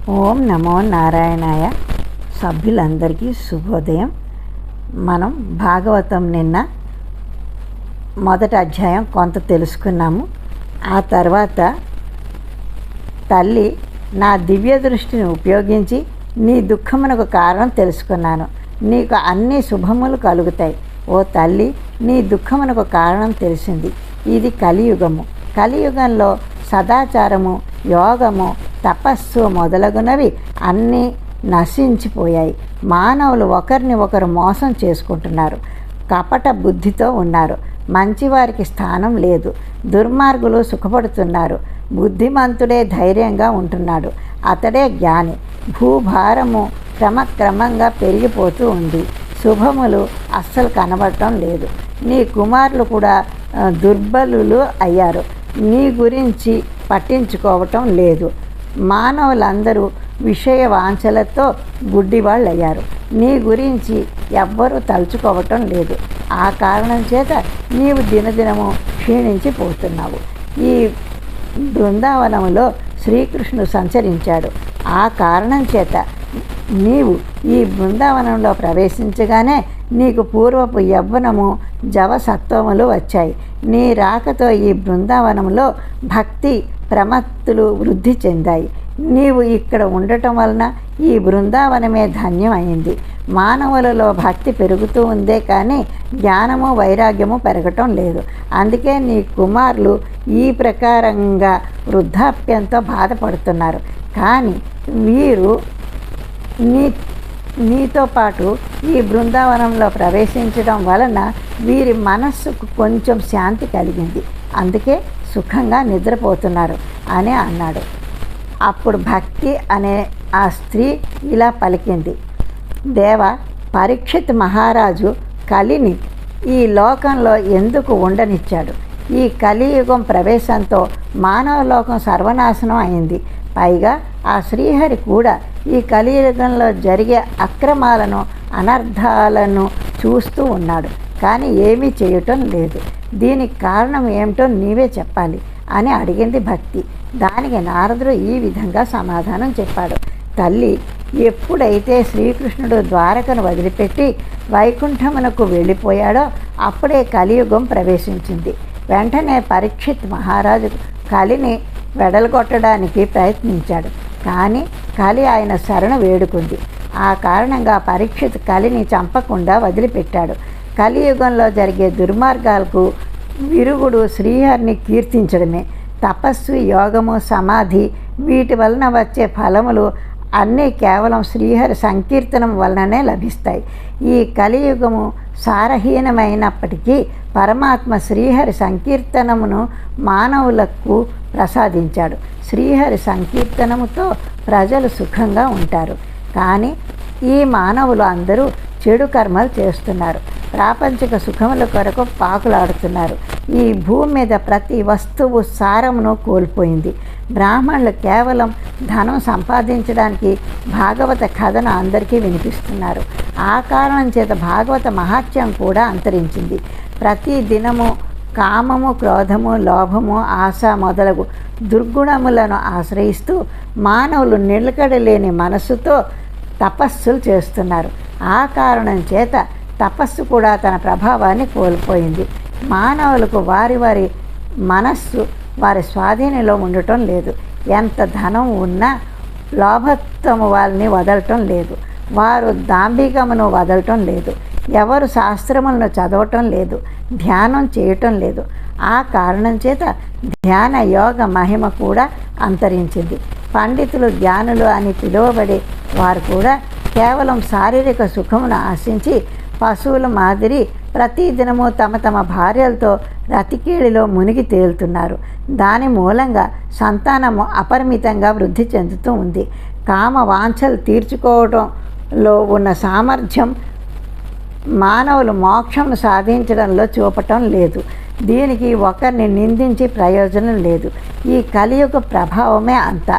ఓం నమో నారాయణాయ. సభ్యులందరికీ శుభోదయం. మనం భాగవతం నిన్న మొదటి అధ్యాయం కొంత తెలుసుకున్నాము. ఆ తర్వాత తల్లి నా దివ్య దృష్టిని ఉపయోగించి నీ దుఃఖమునకు కారణం తెలుసుకున్నాను, నీకు అన్ని శుభములు కలుగుతాయి. ఓ తల్లి, నీ దుఃఖమునకు కారణం తెలిసింది. ఇది కలియుగము. కలియుగంలో సదాచారము, యోగము, తపస్సు మొదలగునవి అన్నీ నశించిపోయాయి. మానవులు ఒకరిని ఒకరు మోసం చేసుకుంటున్నారు, కపట బుద్ధితో ఉన్నారు. మంచివారికి స్థానం లేదు, దుర్మార్గులు సుఖపడుతున్నారు. బుద్ధిమంతుడే ధైర్యంగా ఉంటున్నాడు, అతడే జ్ఞాని. భూభారము క్రమక్రమంగా పెరిగిపోతూ ఉంది, శుభములు అస్సలు కనబడటం లేదు. నీ కుమారులు కూడా దుర్బలులు అయ్యారు, నీ గురించి పట్టించుకోవటం లేదు. మానవులందరూ విషయ వాంఛలతో గుడ్డివాళ్ళు అయ్యారు, నీ గురించి ఎవ్వరూ తలుచుకోవటం లేదు. ఆ కారణం చేత నీవు దినదినము క్షీణించిపోతున్నావు. ఈ బృందావనంలో శ్రీకృష్ణుడు సంచరించాడు. ఆ కారణం చేత నీవు ఈ బృందావనంలో ప్రవేశించగానే నీకు పూర్వపు యవ్వనము, జవసత్వములు వచ్చాయి. నీ రాకతో ఈ బృందావనంలో భక్తి ప్రమత్తులు వృద్ధి చెందాయి. నీవు ఇక్కడ ఉండటం వలన ఈ బృందావనమే ధన్యం అయింది. మానవులలో భక్తి పెరుగుతూ ఉందే కానీ జ్ఞానము, వైరాగ్యము పెరగటం లేదు. అందుకే నీ కుమారులు ఈ ప్రకారంగా వృద్ధాప్యంతో బాధపడుతున్నారు. కానీ వీరు నీతో పాటు ఈ బృందావనంలో ప్రవేశించడం వలన వీరి మనస్సుకు కొంచెం శాంతి కలిగింది, అందుకే సుఖంగా నిద్రపోతున్నారు అని అన్నాడు. అప్పుడు భక్తి అనే ఆ స్త్రీ ఇలా పలికింది, దేవ, పరీక్షిత్ మహారాజు కలిని ఈ లోకంలో ఎందుకు ఉండనిచ్చాడు? ఈ కలియుగం ప్రవేశంతో మానవ లోకం సర్వనాశనం అయింది. పైగా ఆ శ్రీహరి కూడా ఈ కలియుగంలో జరిగే అక్రమాలను, అనర్థాలను చూస్తూ ఉన్నాడు, కానీ ఏమీ చేయటం లేదు. దీనికి కారణం ఏమిటో నీవే చెప్పాలి అని అడిగింది భక్తి. దానికి నారదుడు ఈ విధంగా సమాధానం చెప్పాడు. తల్లి, ఎప్పుడైతే శ్రీకృష్ణుడు ద్వారకను వదిలిపెట్టి వైకుంఠమునకు వెళ్ళిపోయాడో అప్పుడే కలియుగం ప్రవేశించింది. వెంటనే పరీక్షిత్ మహారాజు కలిని వెడలగొట్టడానికి ప్రయత్నించాడు, కానీ కలి ఆయన శరణు వేడుకుంది. ఆ కారణంగా పరీక్షిత్ కలిని చంపకుండా వదిలిపెట్టాడు. కలియుగంలో జరిగే దుర్మార్గాలకు విరుగుడు శ్రీహరిని కీర్తించడమే. తపస్సు, యోగము, సమాధి వీటి వలన వచ్చే ఫలములు అన్నీ కేవలం శ్రీహరి సంకీర్తనం వలననే లభిస్తాయి. ఈ కలియుగము సారహీనమైనప్పటికీ పరమాత్మ శ్రీహరి సంకీర్తనమును మానవులకు ప్రసాదించాడు. శ్రీహరి సంకీర్తనముతో ప్రజలు సుఖంగా ఉంటారు. కానీ ఈ మానవులు అందరూ చెడు కర్మలు చేస్తున్నారు, ప్రాపంచిక సుఖముల కొరకు పాకులాడుతున్నారు. ఈ భూమి మీద ప్రతి వస్తువు సారమును కోల్పోయింది. బ్రాహ్మణులు కేవలం ధనం సంపాదించడానికి భాగవత కథను అందరికీ వినిపిస్తున్నారు. ఆ కారణం చేత భాగవత మహాత్యం కూడా అంతరించింది. ప్రతి దినము కామము, క్రోధము, లోభము, ఆశ మొదలగు దుర్గుణములను ఆశ్రయిస్తూ మానవులు నిలకడలేని మనస్సుతో తపస్సులు చేస్తున్నారు. ఆ కారణం చేత తపస్సు కూడా తన ప్రభావాన్ని కోల్పోయింది. మానవులకు వారి వారి మనస్సు వారి స్వాధీనంలో ఉండటం లేదు. ఎంత ధనం ఉన్నా లోభత్వము వాళ్ళని వదలటం లేదు, వారు దాంభికమును వదలటం లేదు, ఎవరు శాస్త్రములను చదవటం లేదు, ధ్యానం చేయటం లేదు. ఆ కారణం చేత ధ్యాన యోగ మహిమ కూడా అంతరించింది. పండితులు, జ్ఞానులు అని పిలువబడే వారు కూడా కేవలం శారీరక సుఖమును ఆశించి పశువుల మాదిరి ప్రతిదినము తమ తమ భార్యలతో రతికేడిలో మునిగి తేలుతున్నారు. దాని మూలంగా సంతానము అపరిమితంగా వృద్ధి చెందుతూ ఉంది. కామ వాంఛలు తీర్చుకోవడంలో ఉన్న సామర్థ్యం మానవులు మోక్షం సాధించడంలో చూపటం లేదు. దీనికి ఒకరిని నిందించి ప్రయోజనం లేదు. ఈ కలియుగ ప్రభావమే అంత.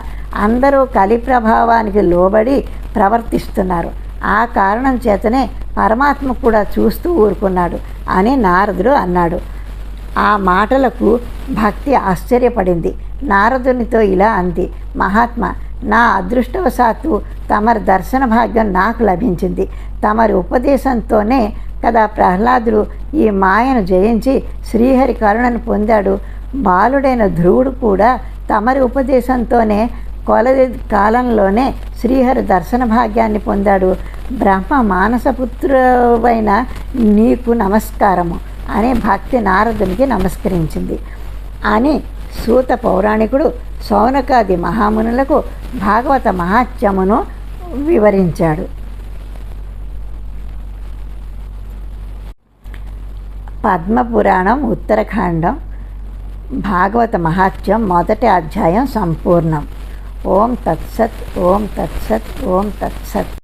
అందరూ కలి ప్రభావానికి లోబడి ప్రవర్తిస్తున్నారు. ఆ కారణం చేతనే పరమాత్మ కూడా చూస్తూ ఊరుకున్నాడు అని నారదుడు అన్నాడు. ఆ మాటలకు భక్తి ఆశ్చర్యపడింది. నారదునితో ఇలా అంది, మహాత్మా, నా అదృష్టవశాత్తు తమరి దర్శన భాగ్యం నాకు లభించింది. తమరి ఉపదేశంతోనే కదా ప్రహ్లాదుడు ఈ మాయను జయించి శ్రీహరి కరుణను పొందాడు. బాలుడైన ధ్రువుడు కూడా తమరి ఉపదేశంతోనే కొలది కాలంలోనే శ్రీహరి దర్శన భాగ్యాన్ని పొందాడు. బ్రహ్మ మానసపుత్రువైన నీకు నమస్కారము అని భక్తి నారదునికి నమస్కరించింది అని సూత పౌరాణికుడు శౌనకాది మహామునులకు భాగవత మహాత్మ్యమును వివరించాడు. పద్మపురాణం ఉత్తరఖండం భాగవత మహాత్మ్యం మొదటి అధ్యాయం సంపూర్ణం. ఓం తత్సత్, ఓం తత్సత్, ఓం తత్సత్.